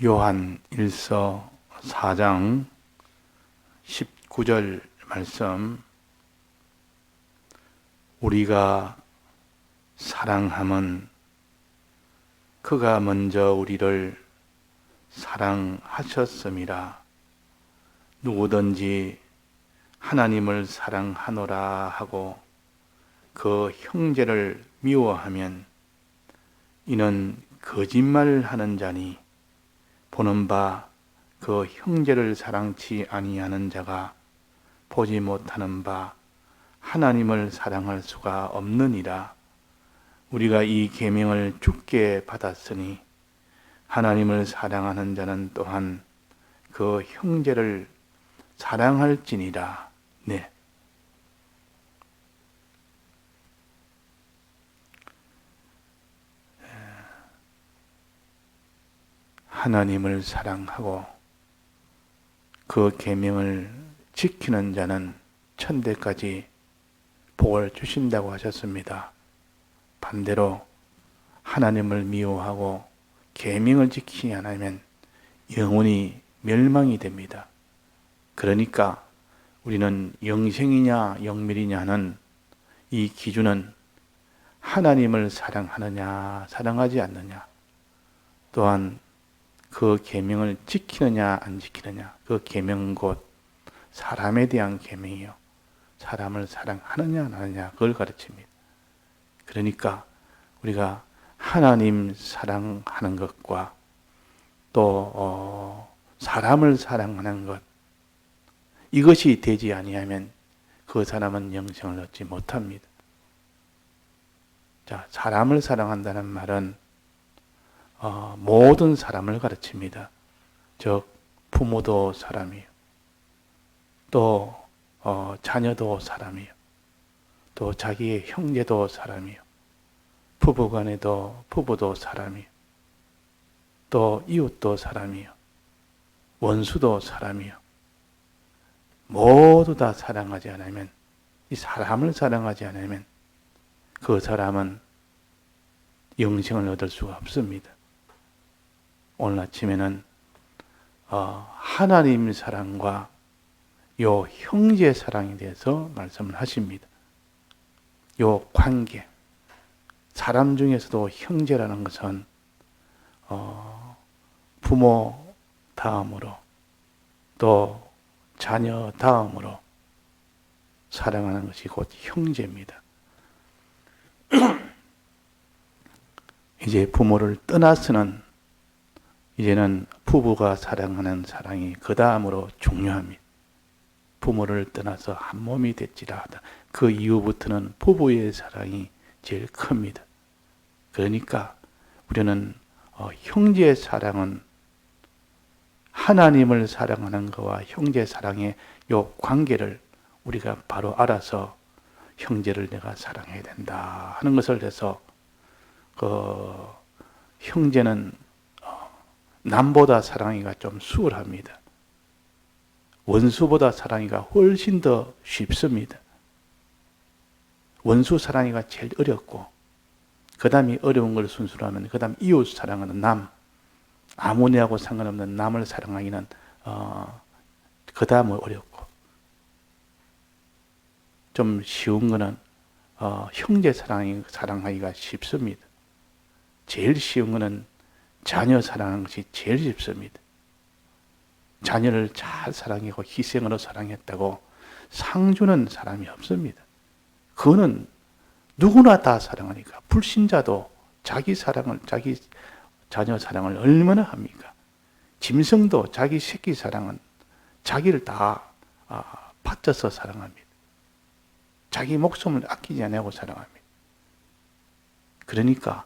요한 1서 4장 19절 말씀, 우리가 사랑함은 그가 먼저 우리를 사랑하셨음이라. 누구든지 하나님을 사랑하노라 하고 그 형제를 미워하면 이는 거짓말하는 자니 보는 바 그 형제를 사랑치 아니하는 자가 보지 못하는 바 하나님을 사랑할 수가 없느니라. 우리가 이 계명을 주께 받았으니 하나님을 사랑하는 자는 또한 그 형제를 사랑할지니라. 네. 하나님을 사랑하고 그 계명을 지키는 자는 천대까지 복을 주신다고 하셨습니다. 반대로 하나님을 미워하고 계명을 지키지 않으면 영원히 멸망이 됩니다. 그러니까 우리는 영생이냐 영멸이냐 하는 이 기준은 하나님을 사랑하느냐 사랑하지 않느냐, 또한 그 계명을 지키느냐 안 지키느냐, 그 계명은 곧 사람에 대한 계명이요, 사람을 사랑하느냐 안 하느냐 그걸 가르칩니다. 그러니까 우리가 하나님 사랑하는 것과 또 사람을 사랑하는 것, 이것이 되지 아니하면 그 사람은 영생을 얻지 못합니다. 자, 사람을 사랑한다는 말은 모든 사람을 가르칩니다. 즉 부모도 사람이요, 또 자녀도 사람이요, 또 자기의 형제도 사람이요, 부부간에도 부부도 사람이요, 또 이웃도 사람이요, 원수도 사람이요. 모두 다 사랑하지 않으면, 이 사람을 사랑하지 않으면 그 사람은 영생을 얻을 수가 없습니다. 오늘 아침에는 하나님 사랑과 요 형제 사랑에 대해서 말씀을 하십니다. 요 관계, 사람 중에서도 형제라는 것은 부모 다음으로 또 자녀 다음으로 사랑하는 것이 곧 형제입니다. 이제 부모를 떠나서는 이제는 부부가 사랑하는 사랑이 그 다음으로 중요합니다. 부모를 떠나서 한 몸이 됐지라 하다. 그 이후부터는 부부의 사랑이 제일 큽니다. 그러니까 우리는 형제의 사랑은 하나님을 사랑하는 것과 형제 사랑의 요 관계를 우리가 바로 알아서 형제를 내가 사랑해야 된다 하는 것을 해서 형제는 남보다 사랑하기가 좀 수월합니다. 원수보다 사랑하기가 훨씬 더 쉽습니다. 원수 사랑하기가 제일 어렵고, 그 다음이 어려운 걸 순서로 하면 그 다음 이웃 사랑하는 남, 아무니하고 상관없는 남을 사랑하기는 그 다음은 어렵고, 좀 쉬운 거는 형제 사랑하기가 쉽습니다. 제일 쉬운 거는 자녀 사랑하는 것이 제일 쉽습니다. 자녀를 잘 사랑하고 희생으로 사랑했다고 상 주는 사람이 없습니다. 그거는 누구나 다 사랑하니까. 불신자도 자기 자녀 사랑을 얼마나 합니까? 짐승도 자기 새끼 사랑은 자기를 다 바쳐서 사랑합니다. 자기 목숨을 아끼지 않고 사랑합니다. 그러니까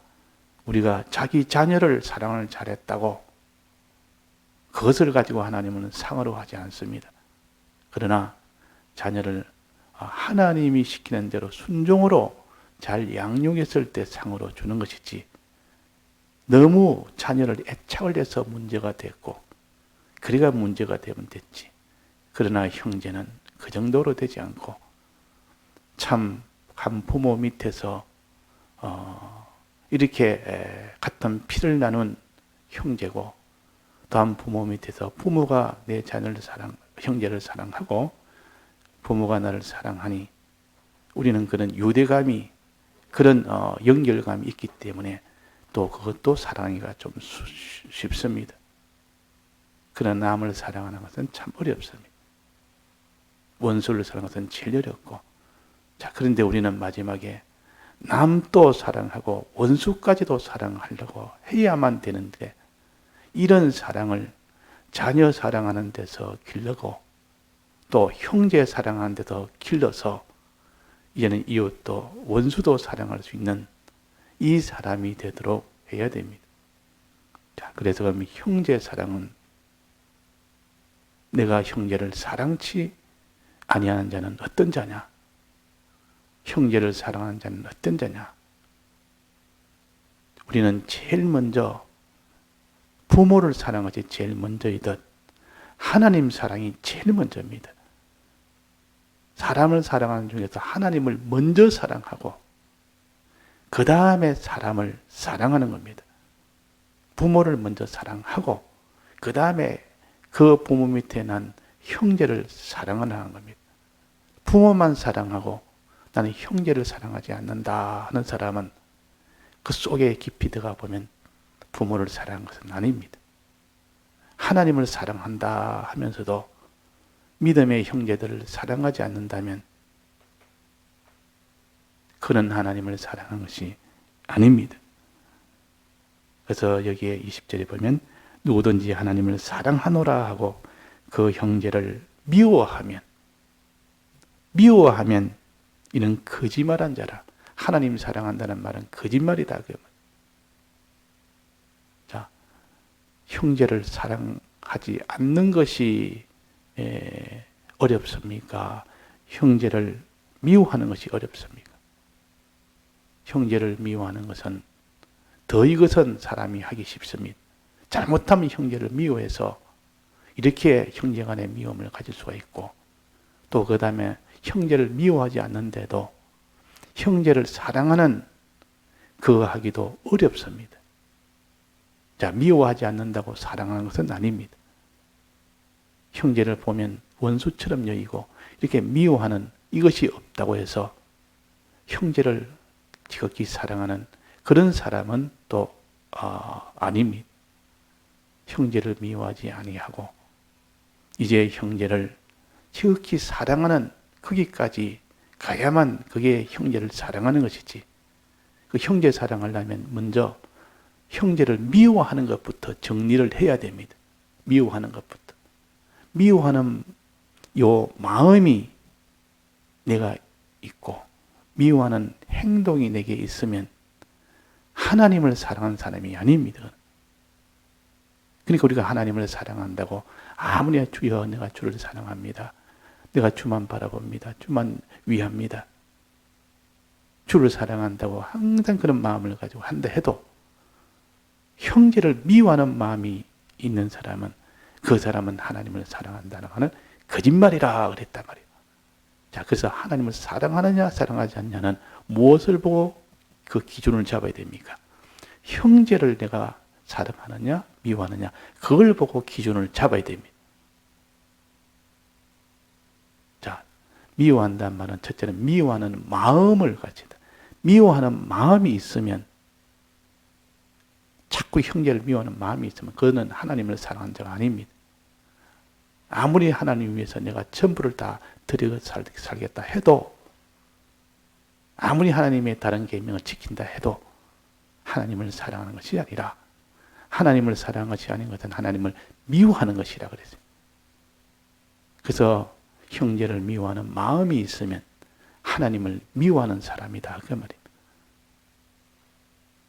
우리가 자기 자녀를 사랑을 잘했다고 그것을 가지고 하나님은 상으로 하지 않습니다. 그러나 자녀를 하나님이 시키는 대로 순종으로 잘 양육했을 때 상으로 주는 것이지, 너무 자녀를 애착을 해서 문제가 됐고 그래가 문제가 되면 됐지. 그러나 형제는 그 정도로 되지 않고 참 한 부모 밑에서 이렇게 같은 피를 나눈 형제고, 또한 부모 밑에서 부모가 내 자녀를 형제를 사랑하고 부모가 나를 사랑하니 우리는 그런 유대감이 그런 연결감이 있기 때문에 또 그것도 사랑하기가 좀 쉽습니다. 그러나 남을 사랑하는 것은 참 어렵습니다. 원수를 사랑하는 것은 제일 어렵고, 자, 그런데 우리는 마지막에 남도 사랑하고 원수까지도 사랑하려고 해야만 되는데, 이런 사랑을 자녀 사랑하는 데서 길러고 또 형제 사랑하는 데서 길러서 이제는 이웃도 원수도 사랑할 수 있는 이 사람이 되도록 해야 됩니다. 자, 그래서 그러면 형제 사랑은 내가 형제를 사랑치 아니하는 자는 어떤 자냐? 형제를 사랑하는 자는 어떤 자냐? 우리는 제일 먼저 부모를 사랑한 것이 제일 먼저이듯 하나님 사랑이 제일 먼저입니다. 사람을 사랑하는 중에서 하나님을 먼저 사랑하고 그 다음에 사람을 사랑하는 겁니다. 부모를 먼저 사랑하고 그 다음에 그 부모 밑에 난 형제를 사랑하는 겁니다. 부모만 사랑하고 나는 형제를 사랑하지 않는다 하는 사람은 그 속에 깊이 들어가 보면 부모를 사랑한 것은 아닙니다. 하나님을 사랑한다 하면서도 믿음의 형제들을 사랑하지 않는다면 그는 하나님을 사랑한 것이 아닙니다. 그래서 여기에 20절에 보면 누구든지 하나님을 사랑하노라 하고 그 형제를 미워하면 이는 거짓말한 자라. 하나님 사랑한다는 말은 거짓말이다. 자, 형제를 사랑하지 않는 것이 어렵습니까? 형제를 미워하는 것이 어렵습니까? 형제를 미워하는 것은 더 이것은 사람이 하기 쉽습니다. 잘못하면 형제를 미워해서 이렇게 형제 간의 미움을 가질 수가 있고, 또 그 다음에 형제를 미워하지 않는데도 형제를 사랑하는 그거 하기도 어렵습니다. 자, 미워하지 않는다고 사랑하는 것은 아닙니다. 형제를 보면 원수처럼 여기고 이렇게 미워하는 이것이 없다고 해서 형제를 지극히 사랑하는 그런 사람은 또 아닙니다. 형제를 미워하지 아니하고 이제 형제를 지극히 사랑하는 거기까지 가야만 그게 형제를 사랑하는 것이지. 그 형제 사랑하려면 먼저 형제를 미워하는 것부터 정리를 해야 됩니다. 미워하는 것부터. 미워하는 요 마음이 내가 있고 미워하는 행동이 내게 있으면 하나님을 사랑하는 사람이 아닙니다. 그러니까 우리가 하나님을 사랑한다고 아무리 주여 내가 주를 사랑합니다. 내가 주만 바라봅니다. 주만 위합니다. 주를 사랑한다고 항상 그런 마음을 가지고 한다 해도 형제를 미워하는 마음이 있는 사람은 그 사람은 하나님을 사랑한다는 것은 거짓말이라 그랬단 말이에요. 자, 그래서 하나님을 사랑하느냐 사랑하지 않느냐는 무엇을 보고 그 기준을 잡아야 됩니까? 형제를 내가 사랑하느냐 미워하느냐 그걸 보고 기준을 잡아야 됩니다. 자, 미워한다는 말은 첫째는 미워하는 마음을 가진다. 미워하는 마음이 있으면 자꾸 형제를 미워하는 마음이 있으면 그거는 하나님을 사랑하는 자가 아닙니다. 아무리 하나님 위해서 내가 전부를 다 드리고 살겠다 해도 아무리 하나님의 다른 계명을 지킨다 해도 하나님을 사랑하는 것이 아니라 하나님을 사랑하는 것이 아닌 것은 하나님을 미워하는 것이라 그랬어요. 그래서 형제를 미워하는 마음이 있으면 하나님을 미워하는 사람이다 그 말입니다.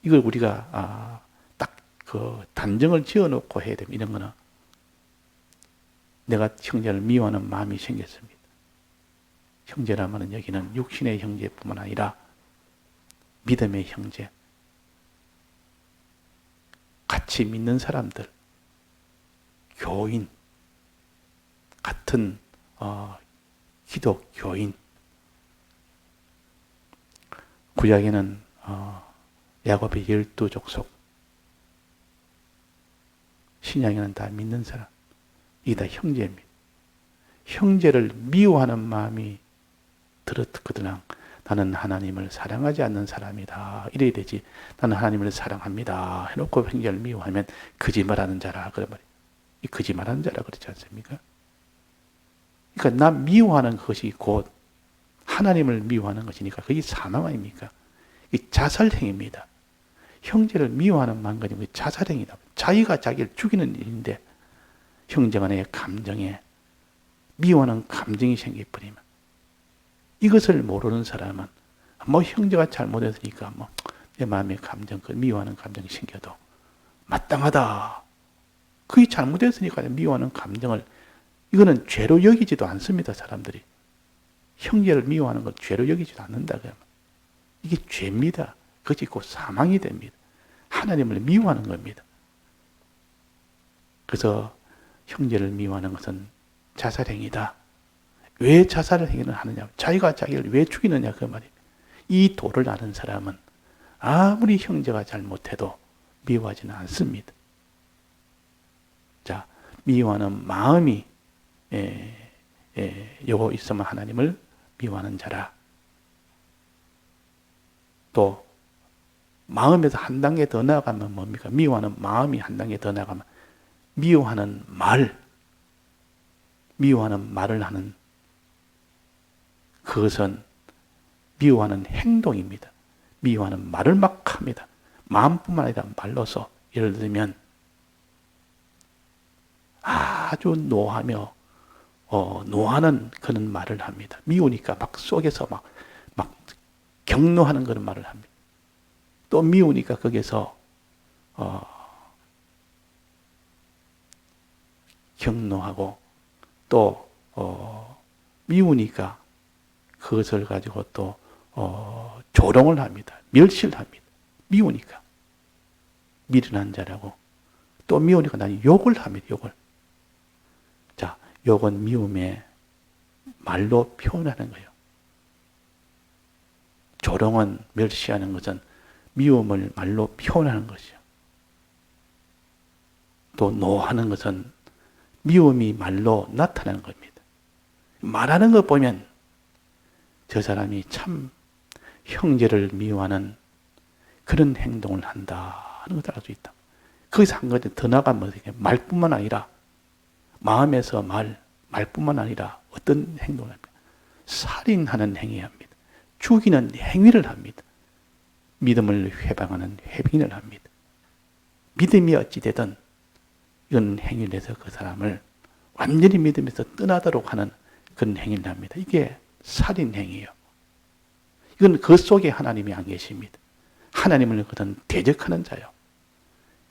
이걸 우리가 딱 그 단정을 지어놓고 해야 됩니다. 이런 거는 내가 형제를 미워하는 마음이 생겼습니다. 형제라면 여기는 육신의 형제뿐만 아니라 믿음의 형제, 같이 믿는 사람들, 교인, 같은 기독교인. 구약에는 야곱의 12족속, 신앙에는 다 믿는 사람. 이게 다 형제입니다. 형제를 미워하는 마음이 들었거든. 나는 하나님을 사랑하지 않는 사람이다. 이래야 되지. 나는 하나님을 사랑합니다. 해놓고 형제를 미워하면 거짓말하는 자라. 그래 말이에요. 이 거짓말하는 자라 그러지 않습니까? 그러니까 나 미워하는 것이 곧 하나님을 미워하는 것이니까 그게 사망 아닙니까? 이 자살행위입니다. 형제를 미워하는 마음가짐이 자살행위다. 자기가 자기를 죽이는 일인데 형제 간의 감정에 미워하는 감정이 생겨버리면 이것을 모르는 사람은 뭐 형제가 잘못했으니까 뭐 내 마음의 감정, 그 미워하는 감정이 생겨도 마땅하다. 그게 잘못했으니까 미워하는 감정을 이거는 죄로 여기지도 않습니다. 사람들이. 형제를 미워하는 걸 죄로 여기지도 않는다. 그러면 이게 죄입니다. 그것이 곧 사망이 됩니다. 하나님을 미워하는 겁니다. 그래서 형제를 미워하는 것은 자살행위다. 왜 자살행위를 하느냐? 자기가 자기를 왜 죽이느냐 그 말이에요. 이 도를 아는 사람은 아무리 형제가 잘못해도 미워하지는 않습니다. 자, 미워하는 마음이 요거 있으면 하나님을 미워하는 자라. 또 마음에서 한 단계 더 나아가면 뭡니까? 미워하는 마음이 한 단계 더 나아가면 미워하는 말을 하는 그것은 미워하는 행동입니다. 미워하는 말을 막 합니다. 마음뿐만 아니라 말로서 예를 들면 아주 노하며 노하는 그런 말을 합니다. 미우니까 막 속에서 막 격노하는 그런 말을 합니다. 또 미우니까 거기서 격노하고 또 미우니까 그것을 가지고 또 조롱을 합니다. 멸시를 합니다. 미우니까 미련한 자라고. 또 미우니까 나는 욕을 합니다. 욕을. 자, 욕은 미움의 말로 표현하는 거예요. 조롱은 멸시하는 것은 미움을 말로 표현하는 것이요. 또 노하는 것은 미움이 말로 나타나는 겁니다. 말하는 것 보면 저 사람이 참 형제를 미워하는 그런 행동을 한다 하는 것을 알 수 있다. 거기서 한 가지 더 나가면 말뿐만 아니라 마음에서 말뿐만 아니라 어떤 행동을 합니까? 살인하는 행위합니다. 죽이는 행위를 합니다. 믿음을 회방하는 회빙을 합니다. 믿음이 어찌되든 이런 행위를 해서 그 사람을 완전히 믿음에서 떠나도록 하는 그런 행위를 합니다. 이게 살인 행위예요. 이건 그 속에 하나님이 안 계십니다. 하나님을 그든 대적하는 자요.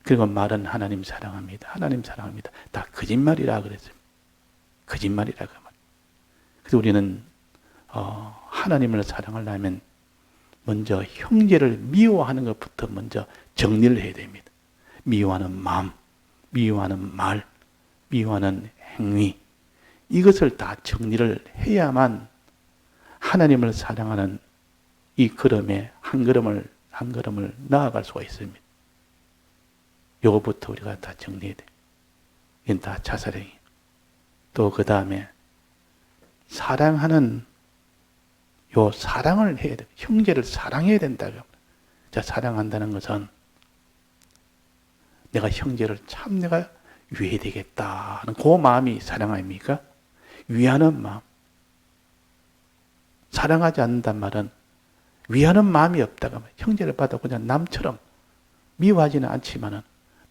그리고 말은 하나님 사랑합니다. 하나님 사랑합니다. 다 거짓말이라 그랬어요. 거짓말이라 그 말. 그래서 우리는 하나님을 사랑하려면 먼저 형제를 미워하는 것부터 먼저 정리를 해야 됩니다. 미워하는 마음, 미워하는 말, 미워하는 행위, 이것을 다 정리를 해야만 하나님을 사랑하는 이 걸음에 한 걸음을 나아갈 수가 있습니다. 요거부터 우리가 다 정리해야 돼요. 이건 다 자살행위. 또 그 다음에 사랑하는 요 사랑을 해야 돼요. 형제를 사랑해야 된다고요. 자, 사랑한다는 것은 내가 형제를 참 내가 위해야 되겠다 하는 그 마음이 사랑 아닙니까? 위하는 마음. 사랑하지 않는단 말은 위하는 마음이 없다가 형제를 봐도 그냥 남처럼 미워하지는 않지만은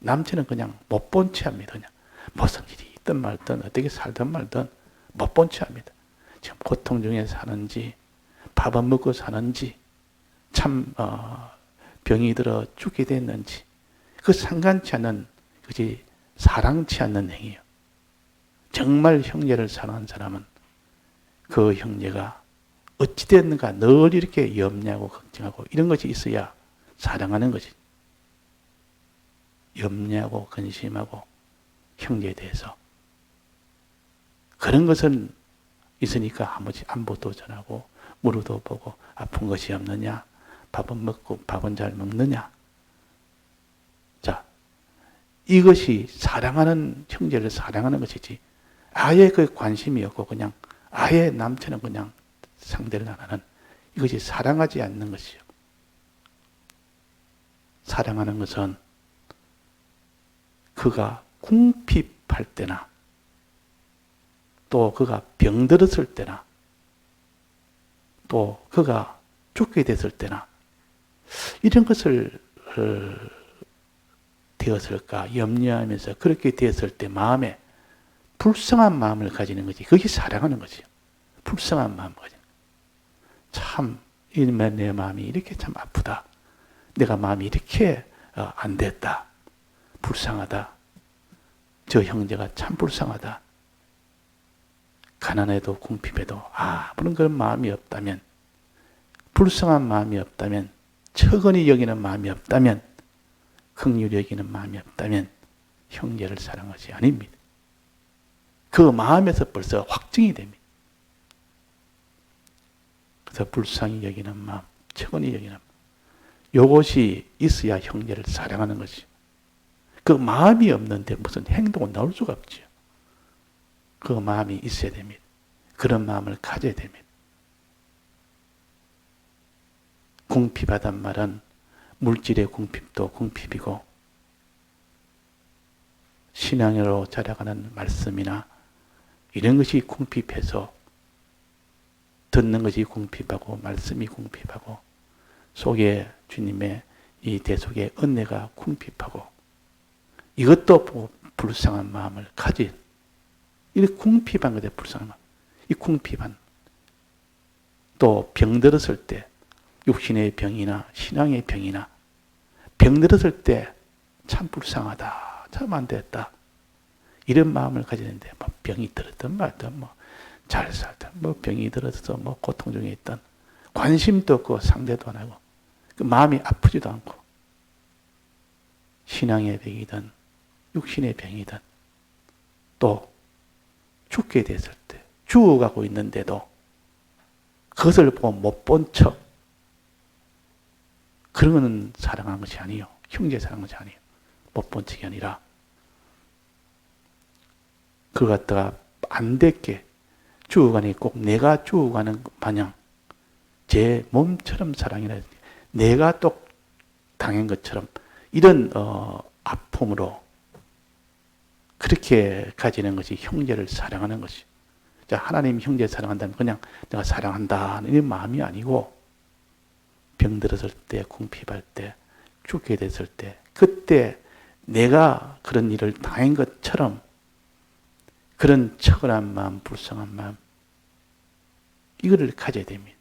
남처럼 그냥 못 본 채 합니다. 그냥 무슨 일이 있든 말든 어떻게 살든 말든 못 본 채 합니다. 지금 고통 중에 사는지 밥은 먹고 사는지 참 병이 들어 죽게 됐는지 그 상관치 않는 그것이 사랑치 않는 행위예요. 정말 형제를 사랑하는 사람은 그 형제가 어찌 됐는가 늘 이렇게 염려하고 걱정하고 이런 것이 있어야 사랑하는 것이. 염려하고 근심하고 형제에 대해서 그런 것은 있으니까 한 번씩 안부도 전하고 무릎도 보고 아픈 것이 없느냐, 밥은 먹고 밥은 잘 먹느냐. 자, 이것이 사랑하는, 형제를 사랑하는 것이지, 아예 그 관심이 없고 그냥 아예 남처럼 그냥 상대를 안 하는, 이것이 사랑하지 않는 것이요. 사랑하는 것은 그가 궁핍할 때나 또 그가 병들었을 때나 또 그가 죽게 됐을 때나 이런 것을 되었을까 염려하면서 그렇게 되었을 때 마음에 불쌍한 마음을 가지는 거지. 그게 사랑하는 거지. 불쌍한 마음을 가지는 거지. 참, 내 마음이 이렇게 참 아프다. 내가 마음이 이렇게 안 됐다. 불쌍하다. 저 형제가 참 불쌍하다. 가난해도 궁핍해도 아무런 그런 마음이 없다면, 불쌍한 마음이 없다면, 처근히 여기는 마음이 없다면, 긍휼히 여기는 마음이 없다면 형제를 사랑하지 아닙니다. 그 마음에서 벌써 확증이 됩니다. 그래서 불쌍히 여기는 마음, 처근히 여기는 마음, 이것이 있어야 형제를 사랑하는 것이죠. 그 마음이 없는데 무슨 행동은 나올 수가 없죠. 그 마음이 있어야 됩니다. 그런 마음을 가져야 됩니다. 궁핍하단 말은 물질의 궁핍도 궁핍이고, 신앙으로 자라가는 말씀이나 이런 것이 궁핍해서 듣는 것이 궁핍하고 말씀이 궁핍하고 속에 주님의 이 대속의 은혜가 궁핍하고, 이것도 불쌍한 마음을 가진, 이 궁핍한 것에 불쌍한 마음, 이 궁핍한, 또 병들었을 때 육신의 병이나 신앙의 병이나 병들었을 때 참 불쌍하다, 참 안 됐다, 이런 마음을 가지는데 뭐 병이 들었든 말든 뭐 잘 살든 뭐 병이 들어서 뭐 고통 중에 있든 관심도 없고 상대도 안 하고 그 마음이 아프지도 않고, 신앙의 병이든 육신의 병이든 또 죽게 됐을 때 죽어가고 있는데도 그것을 보고 못 본 척, 그런 거는 사랑하는 것이 아니에요. 형제 사랑하는 것이 아니에요. 못 본 척이 아니라 그걸 갖다가 안 됐게 죽어가니 꼭 내가 죽어가는 마냥 제 몸처럼 사랑이라, 내가 또 당한 것처럼 이런 아픔으로 그렇게 가지는 것이 형제를 사랑하는 것이. 자, 하나님 형제 사랑한다면 그냥 내가 사랑한다 이런 마음이 아니고, 병들었을 때, 궁핍할 때, 죽게 됐을 때, 그때 내가 그런 일을 당한 것처럼 그런 처근한 마음, 불쌍한 마음, 이거를 가져야 됩니다.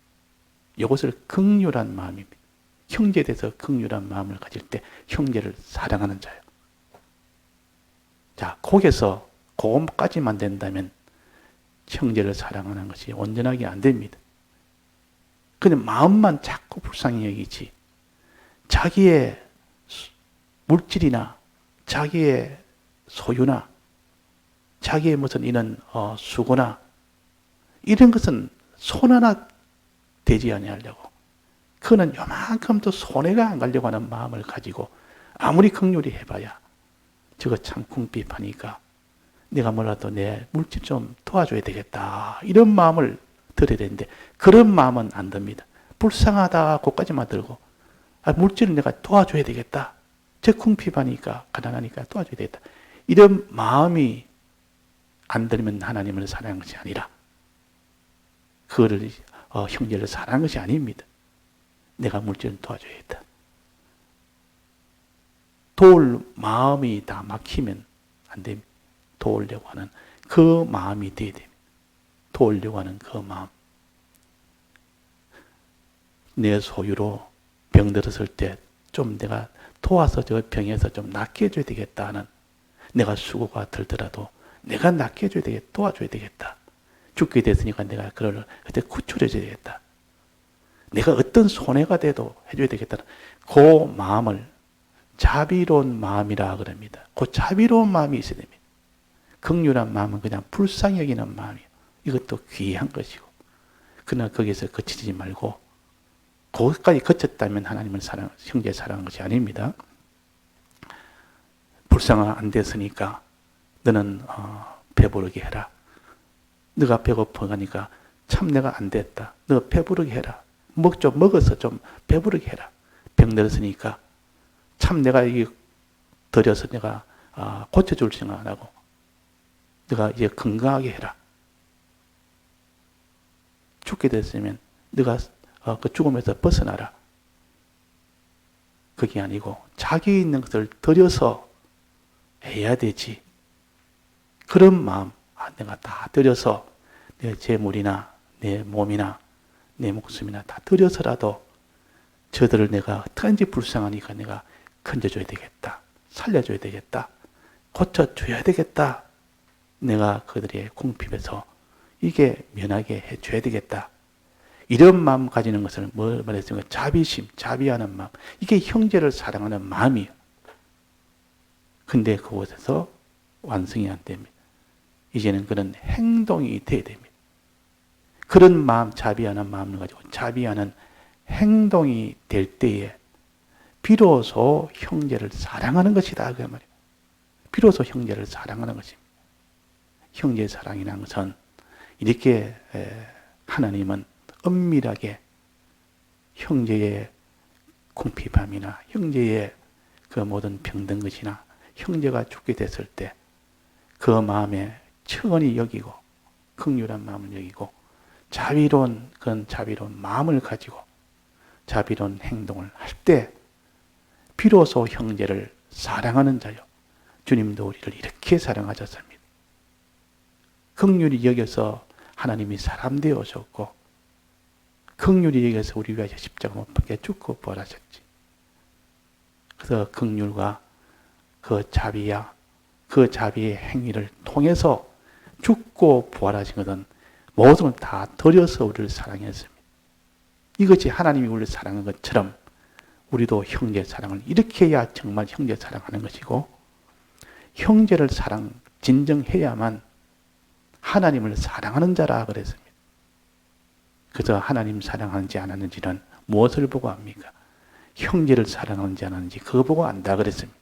이것을 긍휼한 마음입니다. 형제에 대해서 긍휼한 마음을 가질 때 형제를 사랑하는 자예요. 자, 거기서 그것까지만 된다면 형제를 사랑하는 것이 온전하게 안 됩니다. 그냥 마음만 자꾸 불쌍히 여기지, 자기의 물질이나 자기의 소유나 자기의 무슨 이런 수고나 이런 것은 손 하나 되지 아니하려고, 그거는 요만큼도 손해가 안 가려고 하는 마음을 가지고 아무리 긍휼히 해봐야 저거 참 궁핍하니까 내가 뭐라도 내 물질 좀 도와줘야 되겠다, 이런 마음을 들어야 되는데 그런 마음은 안 듭니다. 불쌍하다 그까지만 들고, 물질을 내가 도와줘야 되겠다, 저 궁핍하니까 가난하니까 도와줘야 되겠다, 이런 마음이 안 들면 하나님을 사랑하는 것이 아니라, 그거를 형제를 사랑하는 것이 아닙니다. 내가 물질을 도와줘야겠다. 도울 마음이 다 막히면 안 됩니다. 도우려고 하는 그 마음이 돼야 됩니다. 도우려고 하는 그 마음. 내 소유로 병들었을 때 좀 내가 도와서 저 병에서 좀 낫게 해줘야 되겠다 하는, 내가 수고가 들더라도 내가 낫게 해줘야 되겠다, 도와줘야 되겠다. 죽게 됐으니까 내가 그걸 그때 구출해줘야 되겠다. 내가 어떤 손해가 돼도 해줘야 되겠다는 그 마음을 자비로운 마음이라 그럽니다. 그 자비로운 마음이 있어야 됩니다. 긍휼한 마음은 그냥 불쌍히 여기는 마음이에요. 이것도 귀한 것이고, 그러나 거기에서 그치지 말고, 거기까지 그쳤다면 하나님을 형제 사랑하는 것이 아닙니다. 불쌍화 안 됐으니까 너는 배부르게 해라. 너가 배고파가니까 참 내가 안 됐다. 너 배부르게 해라. 좀 먹어서 좀 배부르게 해라. 병 들었으니까 참 내가 이게 들여서 내가 고쳐줄 생각 안 하고 너가 이제 건강하게 해라. 죽게 됐으면 너가 그 죽음에서 벗어나라. 그게 아니고 자기 있는 것을 들여서 해야 되지. 그런 마음, 내가 다 들여서 내 재물이나 내 몸이나 내 목숨이나 다 들여서라도 저들을 내가 어떻게든지 불쌍하니까 내가 건져줘야 되겠다. 살려줘야 되겠다. 고쳐줘야 되겠다. 내가 그들의 궁핍에서 이게 면하게 해줘야 되겠다. 이런 마음 가지는 것을 뭘 말했습니까? 자비심, 자비하는 마음. 이게 형제를 사랑하는 마음이에요. 근데 그곳에서 완성이 안 됩니다. 이제는 그런 행동이 돼야 됩니다. 그런 마음, 자비하는 마음을 가지고 자비하는 행동이 될 때에 비로소 형제를 사랑하는 것이다. 그 말이에요. 비로소 형제를 사랑하는 것입니다. 형제 사랑이라는 것은 이렇게 하나님은 엄밀하게 형제의 궁핍함이나 형제의 그 모든 병든 것이나 형제가 죽게 됐을 때 그 마음에 천히 여기고 긍휼한 마음을 여기고 자비로운 그런 자비로운 마음을 가지고 자비로운 행동을 할 때 비로소 형제를 사랑하는 자요. 주님도 우리를 이렇게 사랑하셨습니다. 긍휼히 여겨서 하나님이 사람 되어 오셨고 긍휼히 여겨서 우리 위하여 십자가 못 박혀 죽고 부활하셨지. 그래서 긍휼과 그 자비야 그 자비의 행위를 통해서 죽고 부활하신 것은 모든 걸 다 들여서 우리를 사랑했습니다. 이것이 하나님이 우리를 사랑한 것처럼 우리도 형제 사랑을 이렇게 해야 정말 형제 사랑하는 것이고 형제를 진정해야만 하나님을 사랑하는 자라 그랬습니다. 그래서 하나님 사랑하는지 안 하는지는 무엇을 보고 압니까? 형제를 사랑하는지 안 하는지 그거 보고 안다 그랬습니다.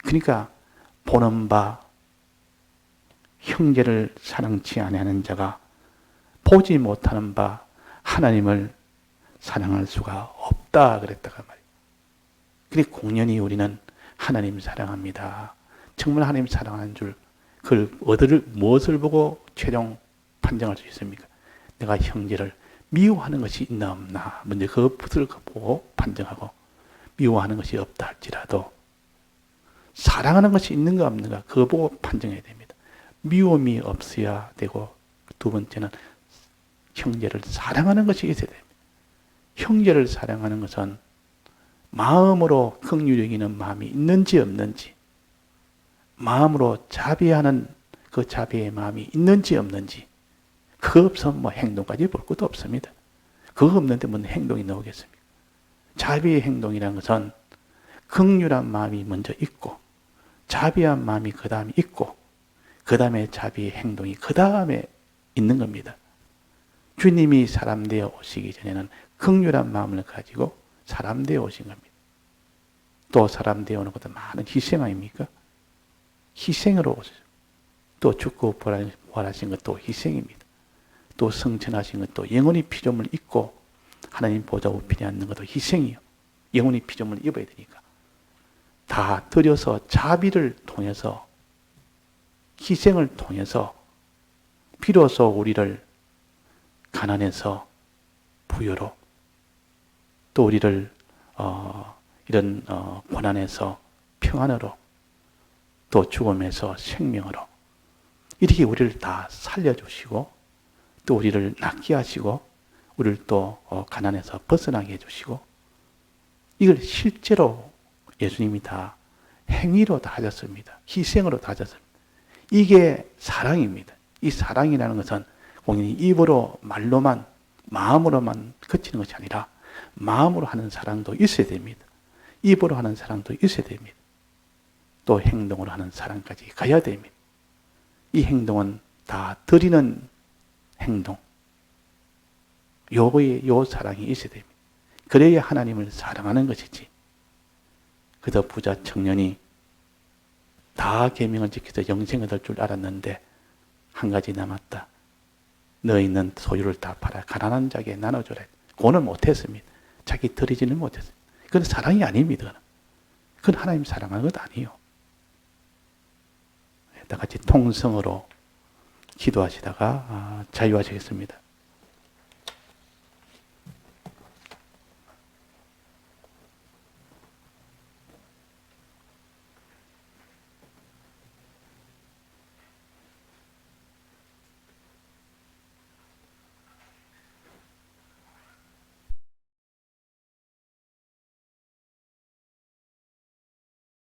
그러니까 보는 바 형제를 사랑치 아니하는 자가 보지 못하는 바 하나님을 사랑할 수가 없다 그랬다가 말이에요. 그래서 공연히 우리는 하나님 사랑합니다. 정말 하나님 사랑하는 줄 그걸 무엇을 보고 최종 판정할 수 있습니까? 내가 형제를 미워하는 것이 있나 없나 먼저 그것을 보고 판정하고 미워하는 것이 없다 할지라도 사랑하는 것이 있는가 없는가 그거 보고 판정해야 됩니다. 미움이 없어야 되고 두 번째는 형제를 사랑하는 것이 있어야 됩니다. 형제를 사랑하는 것은 마음으로 긍휼히 여기는 마음이 있는지 없는지 마음으로 자비하는 그 자비의 마음이 있는지 없는지 그거 없으면 뭐 행동까지 볼 것도 없습니다. 그거 없는데 무슨 행동이 나오겠습니까? 자비의 행동이라는 것은 긍휼한 마음이 먼저 있고 자비한 마음이 그 다음에 있고 그 다음에 자비의 행동이 그 다음에 있는 겁니다. 주님이 사람 되어 오시기 전에는 긍휼한 마음을 가지고 사람 되어 오신 겁니다. 또 사람 되어 오는 것도 많은 희생 아닙니까? 희생으로 오셨어요. 또 죽고 부활하신 것도 희생입니다. 또 성천하신 것도 영원히 피조물 입고 하나님 보좌 우편에 앉는 것도 희생이요. 영원히 피조물 입어야 되니까. 다 들여서 자비를 통해서 희생을 통해서 비로소 우리를 가난해서 부여로 또 우리를 이런 고난에서 평안으로 또 죽음에서 생명으로 이렇게 우리를 다 살려주시고 또 우리를 낫게 하시고 우리를 또 가난에서 벗어나게 해주시고 이걸 실제로 예수님이 다 행위로 다 하셨습니다. 희생으로 다 하셨습니다. 이게 사랑입니다. 이 사랑이라는 것은 공연히 입으로 말로만 마음으로만 그치는 것이 아니라 마음으로 하는 사랑도 있어야 됩니다. 입으로 하는 사랑도 있어야 됩니다. 또 행동으로 하는 사랑까지 가야 됩니다. 이 행동은 다 드리는 행동. 요 사랑이 있어야 됩니다. 그래야 하나님을 사랑하는 것이지. 그저 부자 청년이 다 계명을 지켜서 영생을 얻을 줄 알았는데 한 가지 남았다. 너 있는 소유를 다 팔아 가난한 자에게 나눠줘라. 그거는 못했습니다. 자기 드리지는 못했어요. 그건 사랑이 아닙니다. 그건 하나님 사랑하는 것 아니에요. 다 같이 통성으로 기도하시다가 자유하시겠습니다.